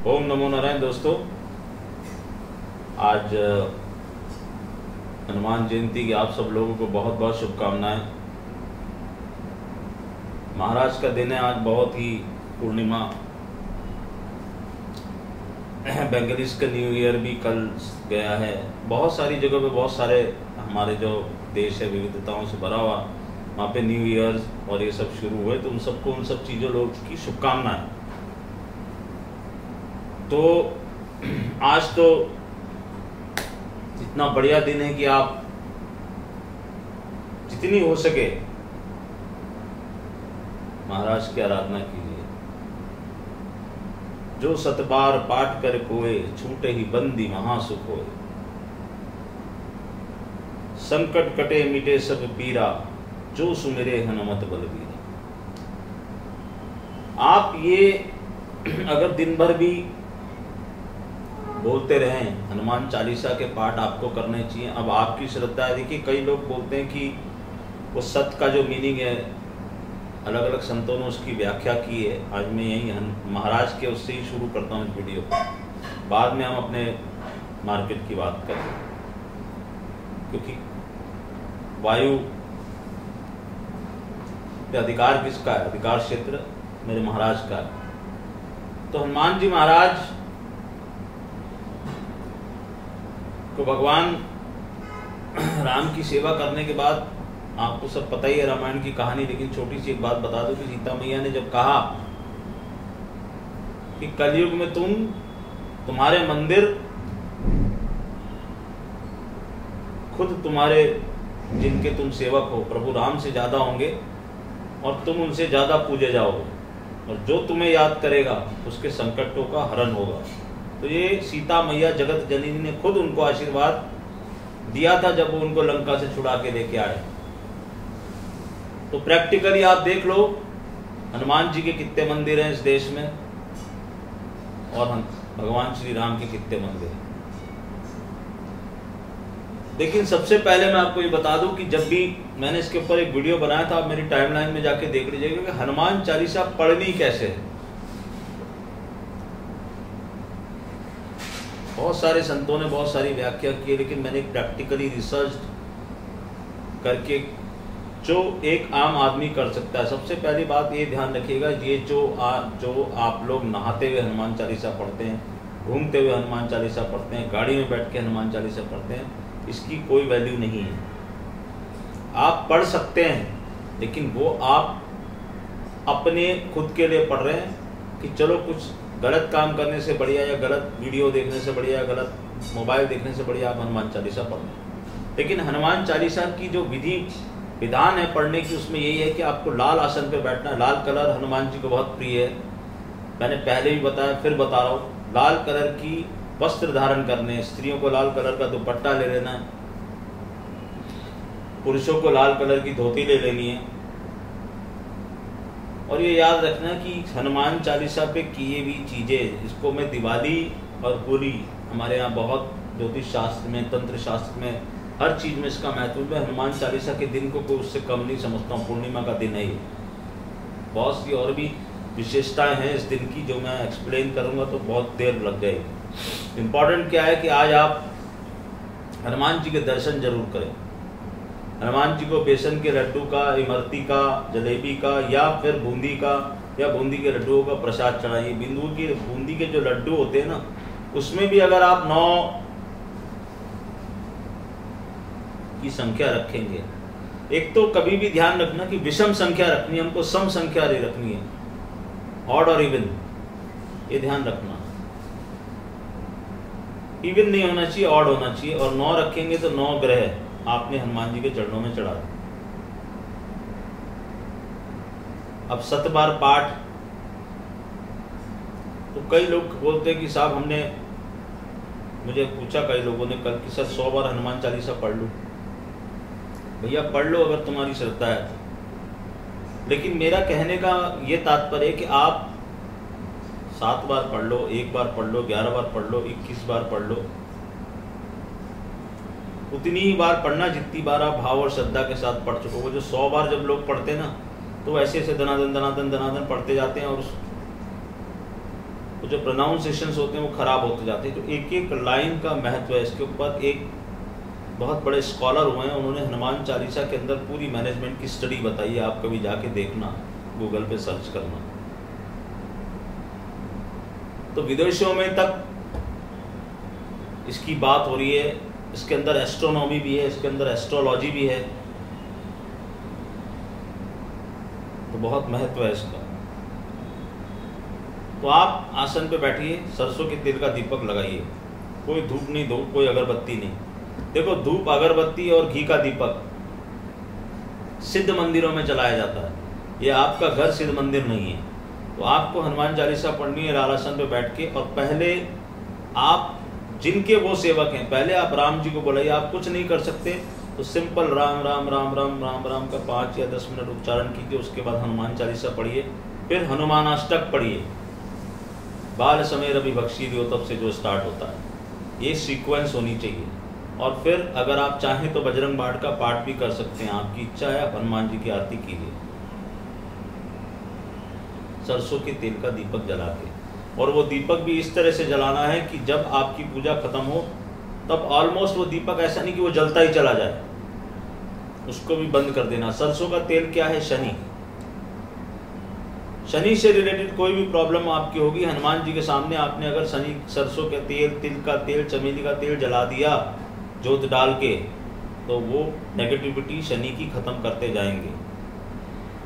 ओम नमो नारायण। दोस्तों, आज हनुमान जयंती की आप सब लोगों को बहुत बहुत शुभकामनाएं। महाराज का दिन है आज, बहुत ही पूर्णिमा। बेंगलीज का न्यू ईयर भी कल गया है। बहुत सारी जगहों पे बहुत सारे हमारे जो देश है विविधताओं से भरा हुआ, वहाँ पे न्यू ईयर और ये सब शुरू हुए, तो उन सबको उन सब चीज़ों लोग की शुभकामनाएं। तो आज तो इतना बढ़िया दिन है कि आप जितनी हो सके महाराज की आराधना कीजिए। जो सतबार पाठ कर कोय, छूटे ही बंदी महासुख होए। संकट कटे मिटे सब पीरा, जो सुमिरे हनुमत बलबीरा। आप ये अगर दिन भर भी बोलते रहें, हनुमान चालीसा के पाठ आपको करने चाहिए। अब आपकी श्रद्धा है। देखिए, कई लोग बोलते हैं कि वो सत्य का जो मीनिंग है, अलग अलग संतों ने उसकी व्याख्या की है। आज मैं यही महाराज के उससे ही शुरू करता हूँ इस वीडियो को, बाद में हम अपने मार्केट की बात करें। क्योंकि वायु पे अधिकार किसका है? अधिकार क्षेत्र मेरे महाराज का है। तो हनुमान जी महाराज को भगवान राम की सेवा करने के बाद, आपको सब पता ही है रामायण की कहानी, लेकिन छोटी सी एक बात बता दो कि सीता मैया ने जब कहा कि कलयुग में तुम्हारे मंदिर खुद तुम्हारे जिनके तुम सेवक हो प्रभु राम से ज्यादा होंगे और तुम उनसे ज्यादा पूजे जाओगे, और जो तुम्हें याद करेगा उसके संकटों का हरण होगा। तो ये सीता मैया जगत जननी ने खुद उनको आशीर्वाद दिया था जब वो उनको लंका से छुड़ा के लेके आए। तो प्रैक्टिकली आप देख लो, हनुमान जी के कितने मंदिर हैं इस देश में, और भगवान श्री राम के कितने मंदिर हैं। लेकिन सबसे पहले मैं आपको ये बता दूं कि जब भी मैंने इसके ऊपर एक वीडियो बनाया था, आप मेरी टाइमलाइन में जाके देख लीजिएगा कि हनुमान चालीसा पढ़नी कैसे है। बहुत सारे संतों ने बहुत सारी व्याख्या की है, लेकिन मैंने प्रैक्टिकली रिसर्च करके जो एक आम आदमी कर सकता है। सबसे पहली बात ये ध्यान रखिएगा, ये जो आप लोग नहाते हुए हनुमान चालीसा पढ़ते हैं, घूमते हुए हनुमान चालीसा पढ़ते हैं, गाड़ी में बैठ के हनुमान चालीसा पढ़ते हैं, इसकी कोई वैल्यू नहीं है। आप पढ़ सकते हैं, लेकिन वो आप अपने खुद के लिए पढ़ रहे हैं कि चलो कुछ गलत काम करने से बढ़िया, या गलत वीडियो देखने से बढ़िया, या गलत मोबाइल देखने से बढ़िया आप हनुमान चालीसा पढ़ लें। लेकिन हनुमान चालीसा की जो विधान है पढ़ने की, उसमें यही है कि आपको लाल आसन पे बैठना है। लाल कलर हनुमान जी को बहुत प्रिय है, मैंने पहले भी बताया, फिर बता रहा हूँ। लाल कलर की वस्त्र धारण करने, स्त्रियों को लाल कलर का दुपट्टा ले लेना है, पुरुषों को लाल कलर की धोती ले लेनी है। और ये याद रखना कि हनुमान चालीसा पे किए हुई चीजें, इसको मैं दिवाली और होली, हमारे यहाँ बहुत ज्योतिष शास्त्र में, तंत्र शास्त्र में, हर चीज में इसका महत्व है। हनुमान चालीसा के दिन को कोई उससे कम नहीं समझता हूँ। पूर्णिमा का दिन है ये। बहुत सी और भी विशेषताएं हैं इस दिन की, जो मैं एक्सप्लेन करूंगा तो बहुत देर लग जाएगी। इम्पोर्टेंट क्या है कि आज आप हनुमान जी के दर्शन जरूर करें। हनुमान जी को बेसन के लड्डू का, इमरती का, जलेबी का, या फिर बूंदी का, या बूंदी के लड्डुओं का प्रसाद चढ़ाइए। बूंदी के जो लड्डू होते हैं ना, उसमें भी अगर आप 9 की संख्या रखेंगे, एक तो कभी भी ध्यान रखना कि विषम संख्या रखनी है, हमको सम संख्या नहीं रखनी है, ऑड और इवन, ये ध्यान रखना। इवन नहीं होना चाहिए, ऑड होना चाहिए। और 9 रखेंगे तो 9 ग्रह आपने हनुमान जी के चरणों में चढ़ा दिया। अब 7 बार पाठ, तो कई लोग बोलते हैं कि साहब, हमने, मुझे पूछा कई लोगों ने कल कि सर 100 बार हनुमान चालीसा पढ़ लूं। भैया पढ़ लो अगर तुम्हारी श्रद्धा है तो। लेकिन मेरा कहने का ये तात्पर्य है कि आप 7 बार पढ़ लो, 1 बार पढ़ लो, 11 बार पढ़ लो, 21 बार पढ़ लो, उतनी ही बार पढ़ना जितनी बार आप भाव और श्रद्धा के साथ पढ़ चुको। वो जो 100 बार जब लोग पढ़ते हैं ना, तो ऐसे ऐसे दनादन दनादन दनादन पढ़ते जाते हैं, और जो प्रोनाउंसिएशंस होते हैं वो ख़राब होते जाते हैं। जो एक एक लाइन का महत्व है, इसके ऊपर एक बहुत बड़े स्कॉलर हुए हैं, उन्होंने हनुमान चालीसा के अंदर पूरी मैनेजमेंट की स्टडी बताई है। आप कभी जाके देखना, गूगल पे सर्च करना। तो विदेशों में तक इसकी बात हो रही है। इसके अंदर एस्ट्रोनॉमी भी है, इसके अंदर एस्ट्रोलॉजी भी है, तो बहुत महत्व है इसका। तो आप आसन पे बैठिए, सरसों के तेल का दीपक लगाइए, कोई धूप नहीं दो, कोई अगरबत्ती नहीं। देखो, धूप अगरबत्ती और घी का दीपक सिद्ध मंदिरों में जलाया जाता है, ये आपका घर सिद्ध मंदिर नहीं है। तो आपको हनुमान चालीसा पढ़नी है लाल आसन पे बैठ के, और पहले आप जिनके वो सेवक हैं, पहले आप राम जी को बुलाइए। आप कुछ नहीं कर सकते तो सिंपल राम राम राम राम राम राम का 5 या 10 मिनट उच्चारण कीजिए। उसके बाद हनुमान चालीसा पढ़िए, फिर हनुमानाष्टक पढ़िए, बाल समय रवि बख्शी दियो, तब से जो स्टार्ट होता है। ये सीक्वेंस होनी चाहिए। और फिर अगर आप चाहें तो बजरंग बाण का पाठ भी कर सकते हैं, आपकी इच्छा है। आप हनुमान जी की आरती कीजिए सरसों के तेल का दीपक जला के। और वो दीपक भी इस तरह से जलाना है कि जब आपकी पूजा खत्म हो तब ऑलमोस्ट वो दीपक ऐसा नहीं कि वो जलता ही चला जाए, उसको भी बंद कर देना। सरसों का तेल क्या है? शनि। शनि से रिलेटेड कोई भी प्रॉब्लम आपकी होगी, हनुमान जी के सामने आपने अगर शनि सरसों के तेल, तिल का तेल, चमेली का तेल जला दिया जोत डाल के, तो वो नेगेटिविटी शनि की खत्म करते जाएंगे।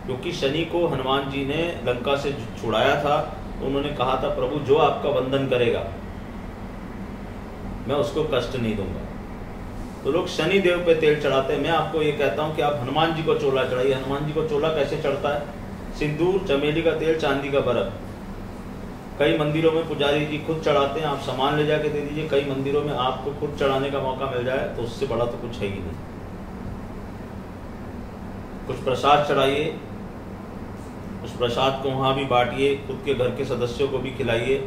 क्योंकि शनि को हनुमान जी ने लंका से छुड़ाया था, तो उन्होंने कहा था, प्रभु जो आपका वंदन करेगा मैं उसको कष्ट नहीं दूंगा। तो लोग शनि देव पे तेल चढ़ाते हैं। मैं आपको ये कहता हूँ कि आप हनुमान जी को चोला चढ़ाइए। हनुमान जी को चोला कैसे चढ़ता है? सिंदूर, चमेली का तेल, चांदी का बर्फ। कई मंदिरों में पुजारी जी खुद चढ़ाते हैं, आप सामान ले जाके दे दीजिए। कई मंदिरों में आपको खुद चढ़ाने का मौका मिल जाए तो उससे बड़ा तो कुछ है ही नहीं। कुछ प्रसाद चढ़ाइए, उस प्रसाद को वहाँ भी बांटिए, खुद के घर के सदस्यों को भी खिलाइए।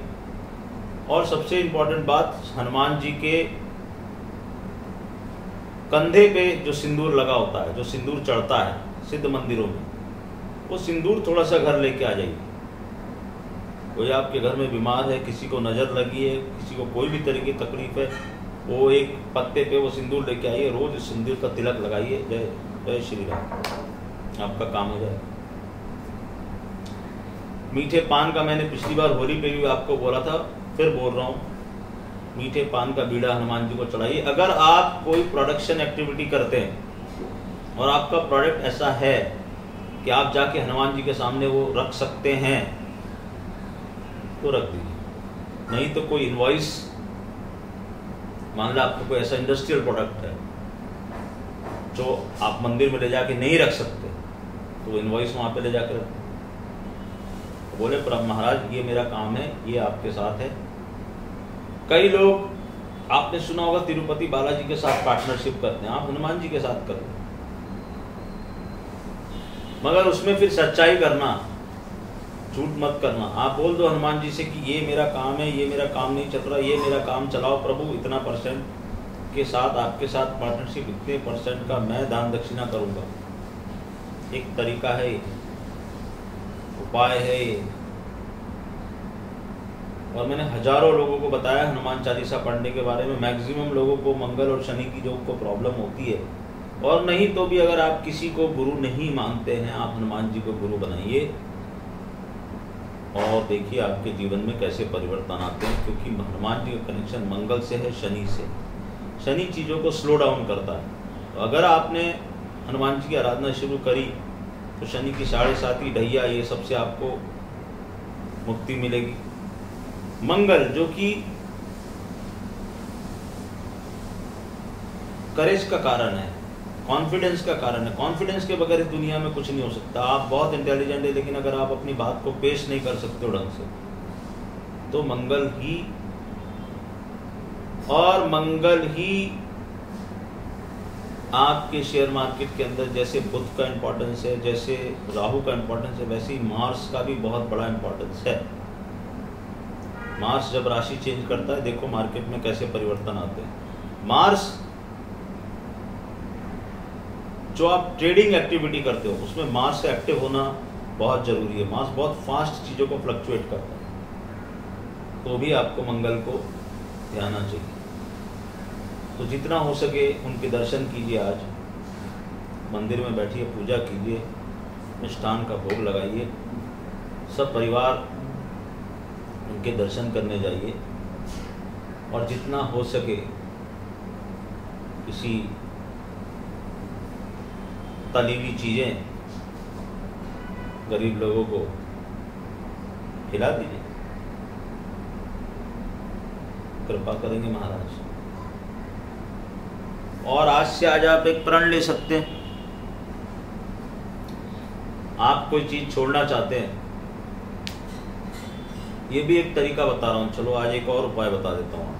और सबसे इम्पोर्टेंट बात, हनुमान जी के कंधे पे जो सिंदूर लगा होता है, जो सिंदूर चढ़ता है सिद्ध मंदिरों में, वो सिंदूर थोड़ा सा घर लेके आ जाइए। कोई आपके घर में बीमार है, किसी को नज़र लगी है, किसी को कोई भी तरह की तकलीफ है, वो एक पत्ते पे वो सिंदूर लेके आइए, रोज सिंदूर का तिलक लगाइए। जय जय श्री राम, आपका काम हो जाए। मीठे पान का मैंने पिछली बार होली पे भी आपको बोला था, फिर बोल रहा हूँ, मीठे पान का बीड़ा हनुमान जी को चढ़ाइए। अगर आप कोई प्रोडक्शन एक्टिविटी करते हैं और आपका प्रोडक्ट ऐसा है कि आप जाके हनुमान जी के सामने वो रख सकते हैं तो रख दीजिए। नहीं तो कोई इनवॉइस, मान लो आपका कोई ऐसा इंडस्ट्रियल प्रोडक्ट है जो आप मंदिर में ले जाके नहीं रख सकते, तो इनवॉइस वहाँ पे ले जाकर रख दो। बोले पर महाराज ये मेरा काम है, ये आपके साथ है। कई लोग, आपने सुना होगा, तिरुपति बालाजी के साथ पार्टनरशिप करते हैं, आप हनुमान जी के साथ कर लो, मगर उसमें फिर सच्चाई करना, झूठ मत करना। आप बोल दो हनुमान जी से कि ये मेरा काम है, ये मेरा काम नहीं चल रहा, ये मेरा काम चलाओ प्रभु, इतना परसेंट के साथ आपके साथ पार्टनरशिप, इतने परसेंट का मैं दान दक्षिणा करूँगा। एक तरीका है, उपाय है ये। और मैंने हजारों लोगों को बताया हनुमान चालीसा पढ़ने के बारे में। मैक्सिमम लोगों को मंगल और शनि की जो को प्रॉब्लम होती है, और नहीं तो भी अगर आप किसी को गुरु नहीं मानते हैं, आप हनुमान जी को गुरु बनाइए और देखिए आपके जीवन में कैसे परिवर्तन आते हैं। क्योंकि हनुमान जी का कनेक्शन मंगल से है, शनि से। शनि चीज़ों को स्लो डाउन करता है। तो अगर आपने हनुमान जी की आराधना शुरू करी तो शनि की 7.5 ढैया, ये सबसे आपको मुक्ति मिलेगी। मंगल जो कि करेज का कारण है, कॉन्फिडेंस का कारण है। कॉन्फिडेंस के बगैर इस दुनिया में कुछ नहीं हो सकता। आप बहुत इंटेलिजेंट है, लेकिन अगर आप अपनी बात को पेश नहीं कर सकते हो ढंग से, तो मंगल ही, और मंगल ही आपके शेयर मार्केट के अंदर जैसे बुध का इंपॉर्टेंस है, जैसे राहु का इंपॉर्टेंस है, वैसे ही मार्स का भी बहुत बड़ा इंपॉर्टेंस है। मार्स जब राशि चेंज करता है, देखो मार्केट में कैसे परिवर्तन आते हैं। मार्स, जो आप ट्रेडिंग एक्टिविटी करते हो, उसमें मार्स का एक्टिव होना बहुत जरूरी है। मार्स बहुत फास्ट चीज़ों को फ्लक्चुएट करता है। तो भी आपको मंगल को ध्याना चाहिए। तो जितना हो सके उनके दर्शन कीजिए। आज मंदिर में बैठिए, पूजा कीजिए, मिष्ठान का भोग लगाइए, सब परिवार उनके दर्शन करने जाइए। और जितना हो सके किसी तली हुई चीज़ें गरीब लोगों को खिला दीजिए, कृपा करेंगे महाराज। और आज से आज आप एक प्रण ले सकते हैं। आप कोई चीज छोड़ना चाहते हैं, ये भी एक तरीका बता रहा हूं। चलो आज एक और उपाय बता देता हूं।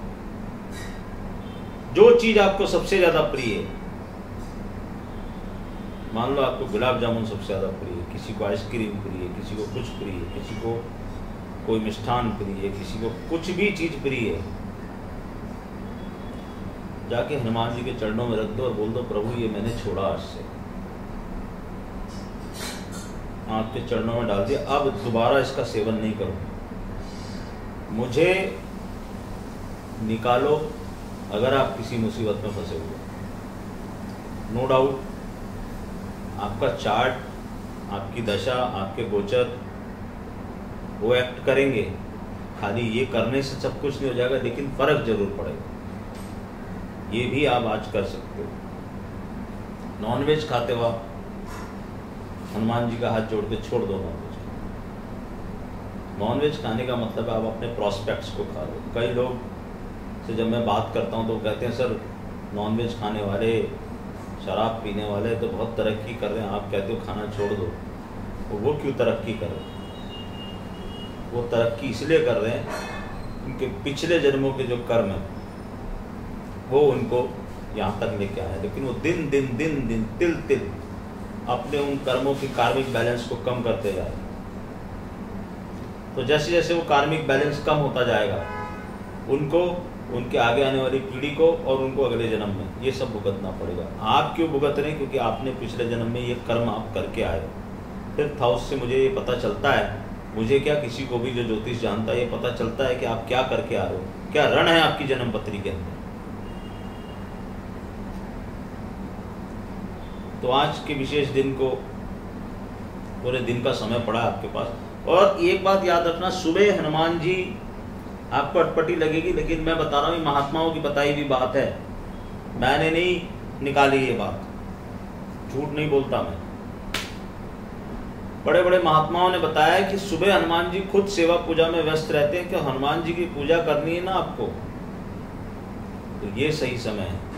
जो चीज आपको सबसे ज्यादा प्रिय है, मान लो आपको गुलाब जामुन सबसे ज्यादा प्रिय है, किसी को आइसक्रीम प्रिय है, किसी को कुछ प्रिय है, किसी को कोई मिष्ठान प्रिय है, किसी को कुछ भी चीज प्रिय है, जाके हनुमान जी के चरणों में रख दो और बोल दो, प्रभु ये मैंने छोड़ा आज से। आपके चरणों में डाल दिया, अब दोबारा इसका सेवन नहीं करो, मुझे निकालो अगर आप किसी मुसीबत में फंसे हुए। नो डाउट आपका चार्ट, आपकी दशा, आपके गोचर वो एक्ट करेंगे। खाली ये करने से सब कुछ नहीं हो जाएगा, लेकिन फर्क जरूर पड़ेगा। ये भी आप आज कर सकते हो। नॉनवेज खाते हो आप, हनुमान जी का हाथ जोड़ के छोड़ दो नॉनवेज। नॉनवेज खाने का मतलब है आप अपने प्रॉस्पेक्ट्स को खा लो। कई लोग से जब मैं बात करता हूँ तो वो कहते हैं सर नॉनवेज खाने वाले, शराब पीने वाले तो बहुत तरक्की कर रहे हैं, आप कहते हो खाना छोड़ दो। तो वो क्यों तरक्की कर रहे हैं? वो तरक्की इसलिए कर रहे हैं उनके पिछले जन्मों के जो कर्म है वो उनको यहाँ तक लेके आए, लेकिन वो दिन दिन दिन दिन तिल तिल अपने उन कर्मों की कार्मिक बैलेंस को कम करते जाए। तो जैसे जैसे वो कार्मिक बैलेंस कम होता जाएगा, उनको, उनके आगे आने वाली पीढ़ी को और उनको अगले जन्म में ये सब भुगतना पड़ेगा। आप क्यों भुगत रहे हैं? क्योंकि आपने पिछले जन्म में ये कर्म आप करके आए। फिफ्थ हाउस से मुझे ये पता चलता है, मुझे क्या किसी को भी जो ज्योतिष जानता है ये पता चलता है कि आप क्या करके आ रहे हो, क्या रण है आपकी जन्म पत्री के अंदर। तो आज के विशेष दिन को, पूरे दिन का समय पड़ा आपके पास। और एक बात याद रखना, सुबह हनुमान जी आपको अटपटी लगेगी, लेकिन मैं बता रहा हूँ महात्माओं की बताई हुई बात है, मैंने नहीं निकाली ये बात, झूठ नहीं बोलता मैं। बड़े बड़े महात्माओं ने बताया है कि सुबह हनुमान जी खुद सेवा पूजा में व्यस्त रहते हैं, कि हनुमान जी की पूजा करनी है ना आपको, तो ये सही समय है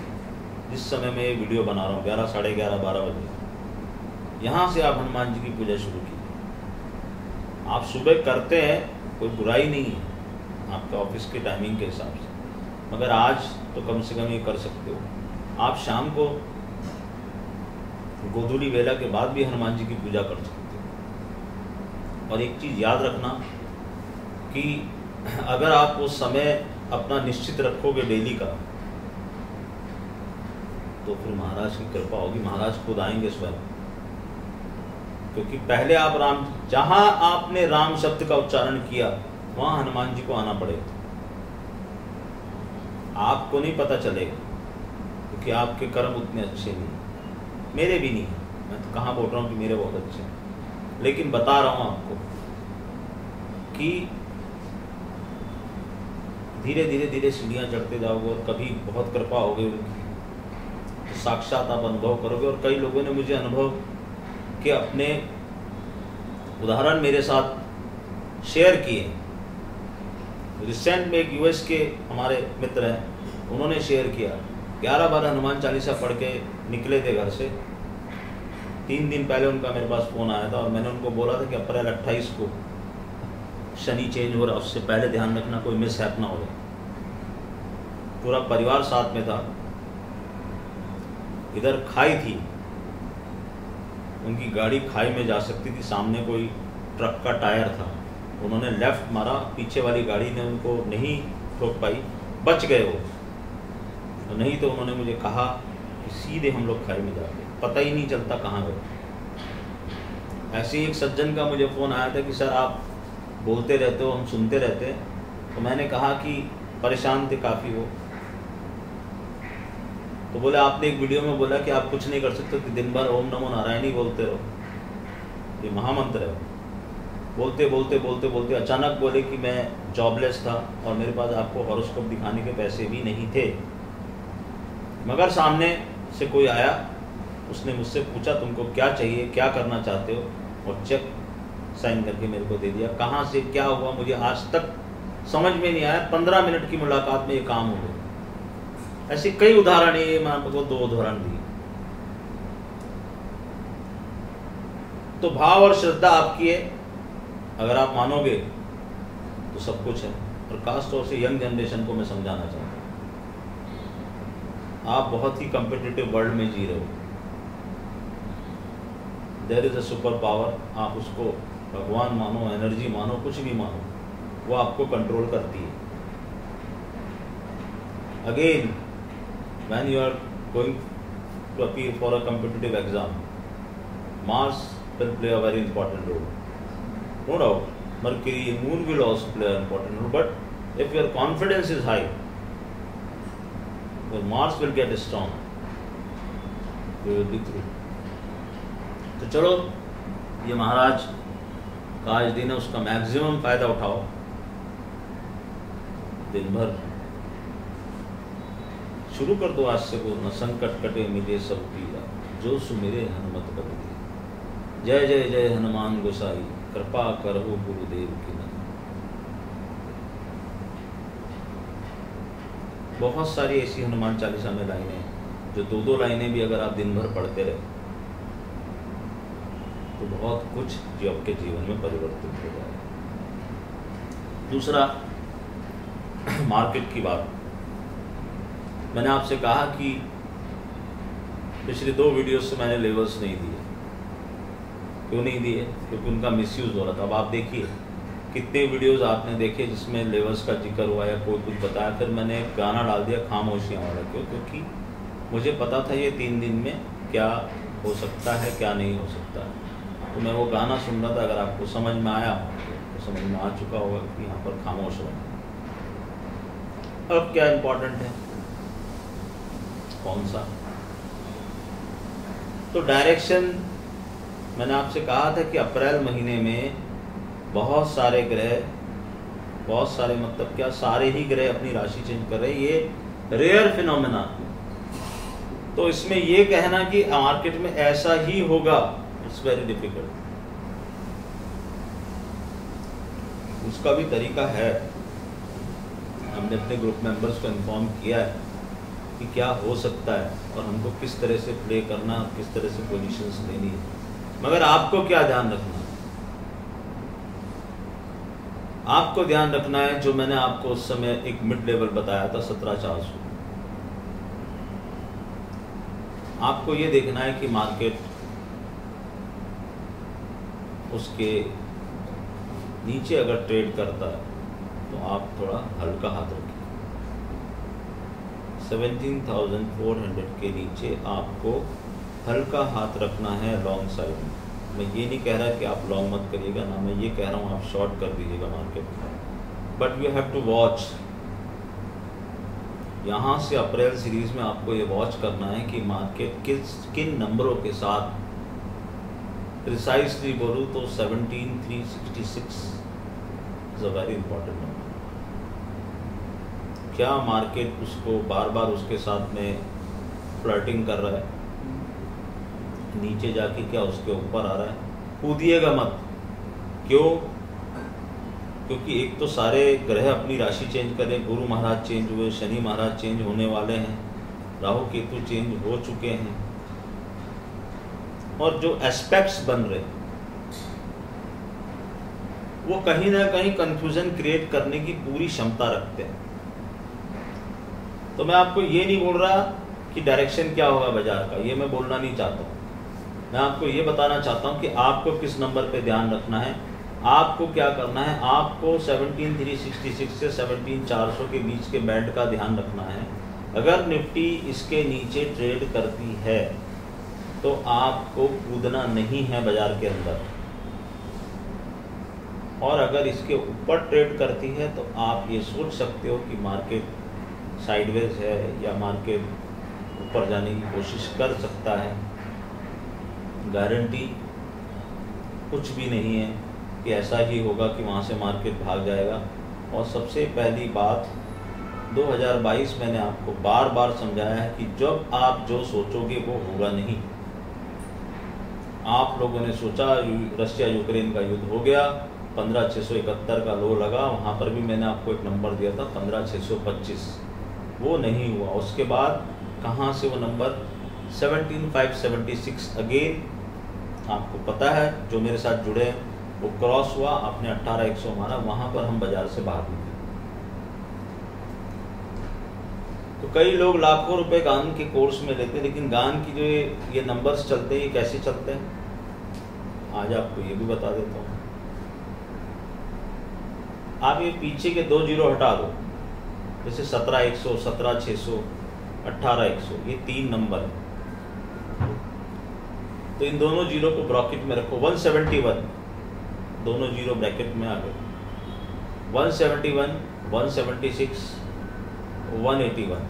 जिस समय मैं ये वीडियो बना रहा हूँ, 11, साढ़े 11, 12 बजे। यहाँ से आप हनुमान जी की पूजा शुरू कीजिए। आप सुबह करते हैं, कोई बुराई नहीं है आपका ऑफिस के टाइमिंग के हिसाब से, मगर आज तो कम से कम ये कर सकते हो। आप शाम को गोधूली वेला के बाद भी हनुमान जी की पूजा कर सकते हो। और एक चीज़ याद रखना कि अगर आप वो समय अपना निश्चित रखोगे डेली का, तो फिर महाराज की कृपा होगी, महाराज खुद आएंगे स्वयं। क्योंकि पहले आप राम, जहां आपने राम शब्द का उच्चारण किया वहां हनुमान जी को आना पड़ेगा। आपको नहीं पता चलेगा क्योंकि आपके कर्म उतने अच्छे नहीं, मेरे भी नहीं। मैं तो कहाँ बोल रहा हूँ कि मेरे बहुत अच्छे हैं, लेकिन बता रहा हूँ आपको कि धीरे धीरे धीरे सीढ़ियाँ चढ़ते जाओगे और कभी बहुत कृपा होगी उनकी, तो साक्षात आप अनुभव करोगे। और कई लोगों ने मुझे अनुभव के अपने उदाहरण मेरे साथ शेयर किए। रिसेंट में एक यूएस के हमारे मित्र हैं, उन्होंने शेयर किया 11 हनुमान चालीसा पढ़ के निकले थे घर से। 3 दिन पहले उनका मेरे पास फ़ोन आया था और मैंने उनको बोला था कि अप्रैल 28 को शनि चेंज हो रहा, उससे पहले ध्यान रखना कोई मिस हैप ना हो जाए। पूरा परिवार साथ में था। इधर खाई थी, उनकी गाड़ी खाई में जा सकती थी, सामने कोई ट्रक का टायर था, उन्होंने लेफ्ट मारा, पीछे वाली गाड़ी ने उनको नहीं ठोक पाई, बच गए वो। तो नहीं तो उन्होंने मुझे कहा कि सीधे हम लोग खाई में जाते, पता ही नहीं चलता कहाँ गए। ऐसे ही एक सज्जन का मुझे फ़ोन आया था कि सर आप बोलते रहते हो, हम सुनते रहते हैं, तो मैंने कहा कि परेशान थे काफ़ी वो। तो बोले आपने एक वीडियो में बोला कि आप कुछ नहीं कर सकते, कि दिन भर ओम नमो नारायण ही बोलते रहो, ये महामंत्र है। बोलते बोलते बोलते बोलते अचानक बोले कि मैं जॉबलेस था और मेरे पास आपको हॉरोस्कोप दिखाने के पैसे भी नहीं थे, मगर सामने से कोई आया, उसने मुझसे पूछा तुमको क्या चाहिए, क्या करना चाहते हो, और चेक साइन करके मेरे को दे दिया। कहाँ से क्या हुआ मुझे आज तक समझ में नहीं आया। 15 मिनट की मुलाकात में ये काम हो गया। ऐसे कई उदाहरण है, मैं आपको 2 उदाहरण दिए। तो भाव और श्रद्धा आपकी है, अगर आप मानोगे तो सब कुछ है। और खास तौर से यंग जनरेशन को मैं समझाना चाहता हूँ, आप बहुत ही कॉम्पिटिटिव वर्ल्ड में जी रहे हो। There is a super power, आप उसको भगवान मानो, एनर्जी मानो, कुछ भी मानो, वो आपको कंट्रोल करती है। Again when you are going to appear for a competitive exam, Mars will play a very important role, no doubt. Mercury and Moon will also play an important role, but if your confidence is high, your Mars will get strong. You will be through. तो चलो, ये महाराज का आज दिन है, उसका maximum फायदा उठाओ। दिन भर शुरू कर दो आज से बोलना, संकट कटे मिटे सब पीरा, जो सुमिरे हनुमत बल दिया। जय जय जय हनुमान गोसाई, कृपा करहु गुरुदेव की नाम। बहुत सारी ऐसी हनुमान चालीसा में लाइनें हैं, जो 2-2 लाइनें भी अगर आप दिन भर पढ़ते रहे तो बहुत कुछ जो आपके जीवन में परिवर्तित हो जाए। दूसरा, मार्केट की बात। मैंने आपसे कहा कि पिछले 2 वीडियोस से मैंने लेवल्स नहीं दिए। क्यों नहीं दिए? क्योंकि उनका मिसयूज़ हो रहा था। अब आप देखिए कितने वीडियोस आपने देखे जिसमें लेवल्स का जिक्र हुआ या कोई कुछ बताया, फिर मैंने गाना डाल दिया खामोशियाँ वाला। क्यों? क्योंकि मुझे पता था ये 3 दिन में क्या हो सकता है, क्या नहीं हो सकता है। तो मैं वो गाना सुन रहा था। अगर आपको समझ में आया तो समझ में आ चुका होगा कि यहाँ पर खामोश हो। अब क्या इम्पोर्टेंट है, कौन सा? तो डायरेक्शन। मैंने आपसे कहा था कि अप्रैल महीने में बहुत सारे ग्रह, बहुत सारे मतलब क्या, सारे ही ग्रह अपनी राशि चेंज कर रहे हैं। ये रेयर फिनोमेना। तो इसमें ये कहना कि मार्केट में ऐसा ही होगा, इट्स वेरी डिफिकल्ट। उसका भी तरीका है। हमने अपने ग्रुप मेंबर्स को इन्फॉर्म किया है कि क्या हो सकता है और हमको किस तरह से प्ले करना, किस तरह से पोजीशंस लेनी है। मगर आपको क्या ध्यान रखना है? आपको ध्यान रखना है जो मैंने आपको उस समय एक मिड लेवल बताया था 17,400। आपको ये देखना है कि मार्केट उसके नीचे अगर ट्रेड करता है तो आप थोड़ा हल्का हाथ रखिए। 17,400 के नीचे आपको हल्का हाथ रखना है लॉन्ग साइड में। मैं ये नहीं कह रहा कि आप लॉन्ग मत करिएगा, ना मैं ये कह रहा हूँ आप शॉर्ट कर दीजिएगा मार्केट में। But you have to watch. यहाँ से अप्रैल सीरीज में आपको ये वॉच करना है कि मार्केट किन नंबरों के साथ, प्रिसाइसली बोलूँ तो 17,366 is a very important number. क्या मार्केट उसको बार बार उसके साथ में फ्लर्टिंग कर रहा है, नीचे जाके क्या उसके ऊपर आ रहा है? कूदिएगा मत। क्यों? क्योंकि एक तो सारे ग्रह अपनी राशि चेंज करें, गुरु महाराज चेंज हुए, शनि महाराज चेंज होने वाले हैं, राहु केतु चेंज हो चुके हैं, और जो एस्पेक्ट्स बन रहे वो कहीं ना कहीं कंफ्यूजन क्रिएट करने की पूरी क्षमता रखते हैं। तो मैं आपको ये नहीं बोल रहा कि डायरेक्शन क्या होगा बाजार का, ये मैं बोलना नहीं चाहता हूँ। मैं आपको ये बताना चाहता हूँ कि आपको किस नंबर पे ध्यान रखना है, आपको क्या करना है। आपको 17,366 से 17,400 के बीच के बैंड का ध्यान रखना है। अगर निफ्टी इसके नीचे ट्रेड करती है तो आपको कूदना नहीं है बाजार के अंदर। और अगर इसके ऊपर ट्रेड करती है तो आप ये सोच सकते हो कि मार्केट साइडवेज है या मार्केट ऊपर जाने की कोशिश कर सकता है। गारंटी कुछ भी नहीं है कि ऐसा ही होगा कि वहाँ से मार्केट भाग जाएगा। और सबसे पहली बात 2022 मैंने आपको बार बार समझाया है कि जब आप जो सोचोगे वो होगा नहीं। आप लोगों ने सोचा रशिया यूक्रेन का युद्ध हो गया, 15,671 का लो लगा, वहाँ पर भी मैंने आपको एक नंबर दिया था 15,625, वो नहीं हुआ। उसके बाद कहाँ से वो नंबर 17,576 अगेन आपको पता है, जो मेरे साथ जुड़े हैं, वो क्रॉस हुआ, आपने 18,100 मारा, वहाँ पर हम बाजार से बाहर निकले। तो कई लोग लाखों रुपए गान के कोर्स में लेते हैं, लेकिन गान की जो ये नंबर्स चलते हैं ये कैसे चलते हैं आज आपको ये भी बता देता हूँ। आप ये पीछे के 2 जीरो हटा दो, जैसे 17,100, 17,600, 18,100, ये 3 नंबर है। तो इन दोनों जीरो को ब्रैकेट में रखो, 171, दोनों जीरो ब्रैकेट में आ गए, 171, 176, 181।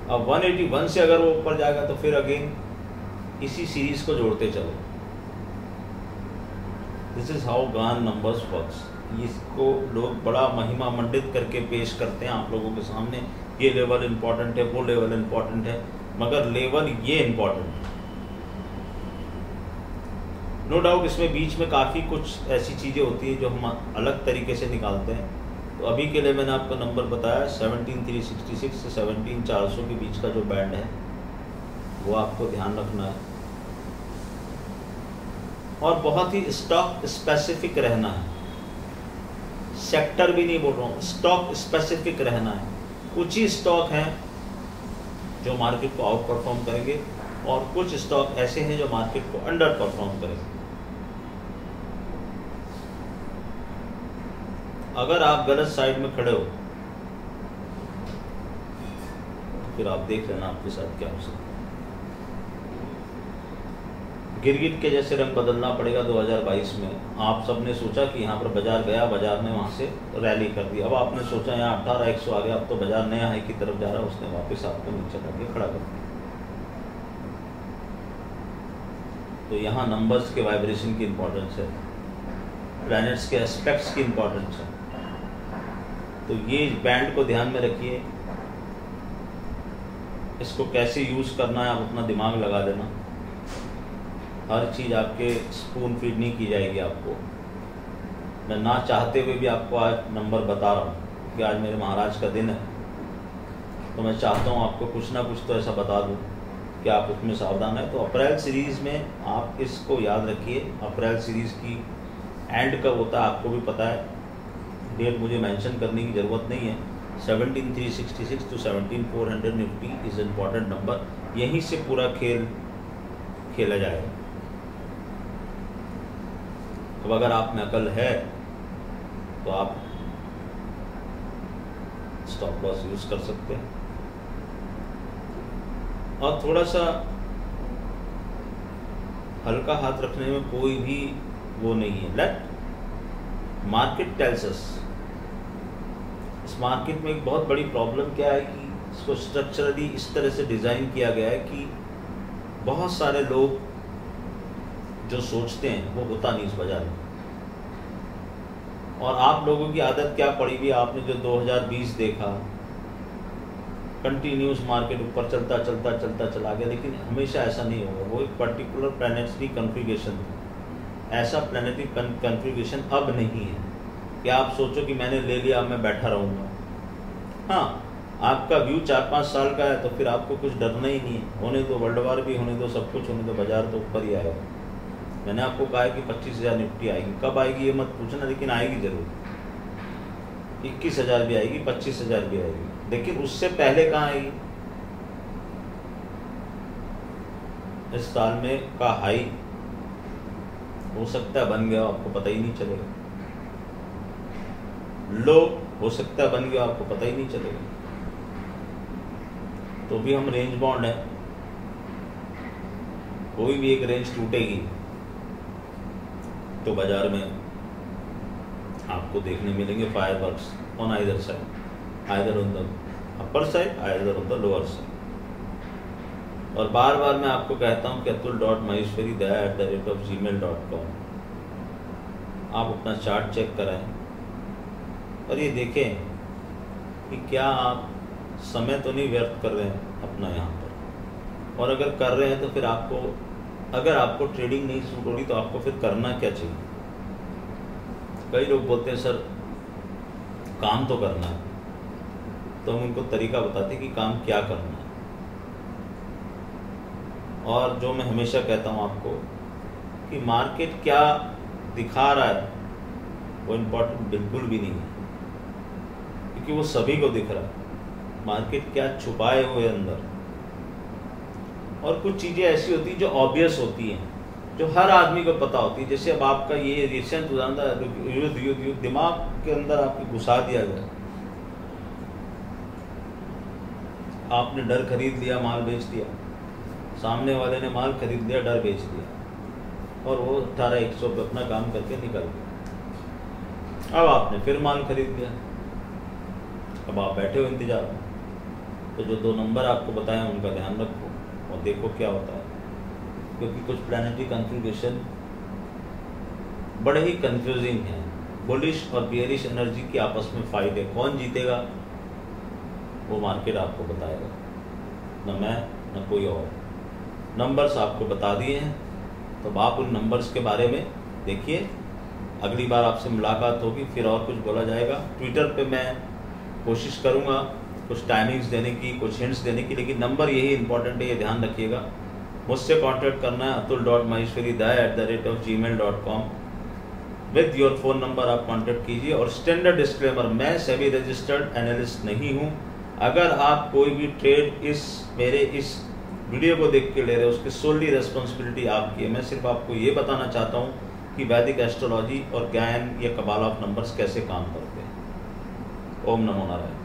अब 181 से अगर वो ऊपर जाएगा तो फिर अगेन इसी सीरीज को जोड़ते चलो। दिस इज हाउ गान नंबर्स वर्क्स। इसको लोग बड़ा महिमा मंडित करके पेश करते हैं आप लोगों के सामने, ये लेवल इंपॉर्टेंट है, वो लेवल इंपॉर्टेंट है, मगर लेवल ये इंपॉर्टेंट है। नो डाउट इसमें बीच में काफ़ी कुछ ऐसी चीज़ें होती हैं जो हम अलग तरीके से निकालते हैं। तो अभी के लिए मैंने आपको नंबर बताया 17,366 से 17,400 के बीच का जो बैंड है वो आपको ध्यान रखना है, और बहुत ही स्टॉक स्पेसिफिक रहना है। सेक्टर भी नहीं बोल रहा हूँ, स्टॉक स्पेसिफिक रहना है। कुछ ही स्टॉक हैं जो मार्केट को आउट परफॉर्म करेंगे और कुछ स्टॉक ऐसे हैं जो मार्केट को अंडर परफॉर्म करेंगे। अगर आप गलत साइड में खड़े हो तो फिर आप देख लेना आपके साथ क्या हो सकता है। गिरगिट के जैसे रंग बदलना पड़ेगा 2022 में। आप सबने सोचा कि यहाँ पर बाजार गया, बाजार ने वहाँ से रैली कर दी। अब आपने सोचा यहाँ 18,100 आ गया, अब तो बाजार नया हाई की तरफ जा रहा है, उसने वापस आपको नीचे करके खड़ा कर दिया। तो यहाँ नंबर्स के वाइब्रेशन की इंपॉर्टेंस है, प्लैनेट्स के एस्पेक्ट्स की इंपॉर्टेंस है। तो ये बैंड को ध्यान में रखिए, इसको कैसे यूज करना है आप अपना दिमाग लगा देना। हर चीज़ आपके स्पून फीड नहीं की जाएगी आपको। मैं ना चाहते हुए भी आपको आज नंबर बता रहा हूँ कि आज मेरे महाराज का दिन है, तो मैं चाहता हूँ आपको कुछ ना कुछ तो ऐसा बता दूँ कि आप उसमें सावधान है। तो अप्रैल सीरीज़ में आप इसको याद रखिए। अप्रैल सीरीज़ की एंड कब होता है आपको भी पता है, डेट मुझे मेंशन करने की ज़रूरत नहीं है। 17,366 to 17,400 Nifty is important number. यहीं से पूरा खेल खेला जाएगा। अब अगर आप में अकल है तो आप स्टॉप लॉस यूज कर सकते हैं, और थोड़ा सा हल्का हाथ रखने में कोई भी वो नहीं है। Let market tells us. इस मार्केट में एक बहुत बड़ी प्रॉब्लम क्या है कि इसको स्ट्रक्चरली इस तरह से डिज़ाइन किया गया है कि बहुत सारे लोग जो सोचते हैं वो होता नहीं इस बाजार में। और आप लोगों की आदत क्या पड़ी हुई, आपने जो 2020 देखा, कंटिन्यूस मार्केट ऊपर चलता चलता चलता चला गया, लेकिन हमेशा ऐसा नहीं होगा। वो एक पर्टिकुलर प्लैनेटरी कन्फिगरेशन था। ऐसा प्लैनेटरी कन्फिगरेशन अब नहीं है कि आप सोचो कि मैंने ले लिया, अब मैं बैठा रहूँगा। हाँ, आपका व्यू 4-5 साल का है तो फिर आपको कुछ डरना ही नहीं है। होने दो, वर्ल्ड वार भी होने दो, सब कुछ होने दो, बाजार तो ऊपर ही आएगा। मैंने आपको कहा है कि 25,000 निफ्टी आएगी, कब आएगी ये मत पूछना, लेकिन आएगी जरूर। 21,000 भी आएगी, 25,000 भी आएगी, लेकिन उससे पहले कहाँ आएगी। इस साल में का हाई हो सकता है बन गया, आपको पता ही नहीं चलेगा। लो हो सकता है बन गया, आपको पता ही नहीं चलेगा। तो भी हम रेंज बाउंड है, कोई भी एक रेंज टूटेगी तो बाजार में आपको देखने मिलेंगे fireworks on either side, either on the upper side, either on the lower side. और बार बार मैं आपको कहता हूँ कि atul.maheshwaridaya@gmail.com आप अपना चार्ट चेक कराएं और ये देखें कि क्या आप समय तो नहीं व्यर्थ कर रहे हैं अपना यहाँ पर, और अगर कर रहे हैं तो फिर आपको, अगर आपको ट्रेडिंग नहीं सूट हो रही तो आपको फिर करना क्या चाहिए। कई लोग बोलते हैं सर काम तो करना है, तो हम उनको तरीका बताते हैं कि काम क्या करना है। और जो मैं हमेशा कहता हूँ आपको कि मार्केट क्या दिखा रहा है वो इम्पोर्टेंट बिल्कुल भी नहीं है, क्योंकि वो सभी को दिख रहा है। मार्केट क्या छुपाए हुए अंदर, और कुछ चीज़ें ऐसी होती हैं जो ऑब्वियस होती हैं, जो हर आदमी को पता होती है। जैसे अब आपका ये रिसेंट उदाहरण था, युद्ध दिमाग के अंदर आपको घुसा दिया गया, आपने डर खरीद लिया, माल बेच दिया, सामने वाले ने माल खरीद लिया, डर बेच दिया, और वो 1800 पे अपना काम करके निकल गया। अब आपने फिर माल खरीद लिया, अब आप बैठे हो इंतजार में। तो जो 2 नंबर आपको बताए उनका ध्यान रखो और देखो क्या होता है, क्योंकि कुछ प्लैनेटरी कन्फिगरेशन बड़े ही कंफ्यूजिंग हैं। बुलिश और बियरिश एनर्जी की आपस में फाइट है, कौन जीतेगा वो मार्केट आपको बताएगा, न मैं न कोई और। नंबर्स आपको बता दिए हैं, तो आप उन नंबर्स के बारे में देखिए। अगली बार आपसे मुलाकात होगी, फिर और कुछ बोला जाएगा। ट्विटर पे मैं कोशिश करूँगा कुछ टाइमिंग्स देने की, कुछ हिंट्स देने की, लेकिन नंबर यही इंपॉर्टेंट है, ये ध्यान रखिएगा। मुझसे कांटेक्ट करना है atul.maheshwaridaya@gmail.com। With your phone number आप कांटेक्ट कीजिए। और स्टैंडर्ड डिस्क्लेमर, मैं सेबी रजिस्टर्ड एनालिस्ट नहीं हूँ। अगर आप कोई भी ट्रेड मेरे इस वीडियो को देख के ले रहे हो, उसकी सोली रेस्पॉन्सिबिलिटी आपकी है। मैं सिर्फ आपको ये बताना चाहता हूँ कि वैदिक एस्ट्रोलॉजी और ज्ञान या कबाल ऑफ नंबर्स कैसे काम करते हैं। ओम नमो नारायण।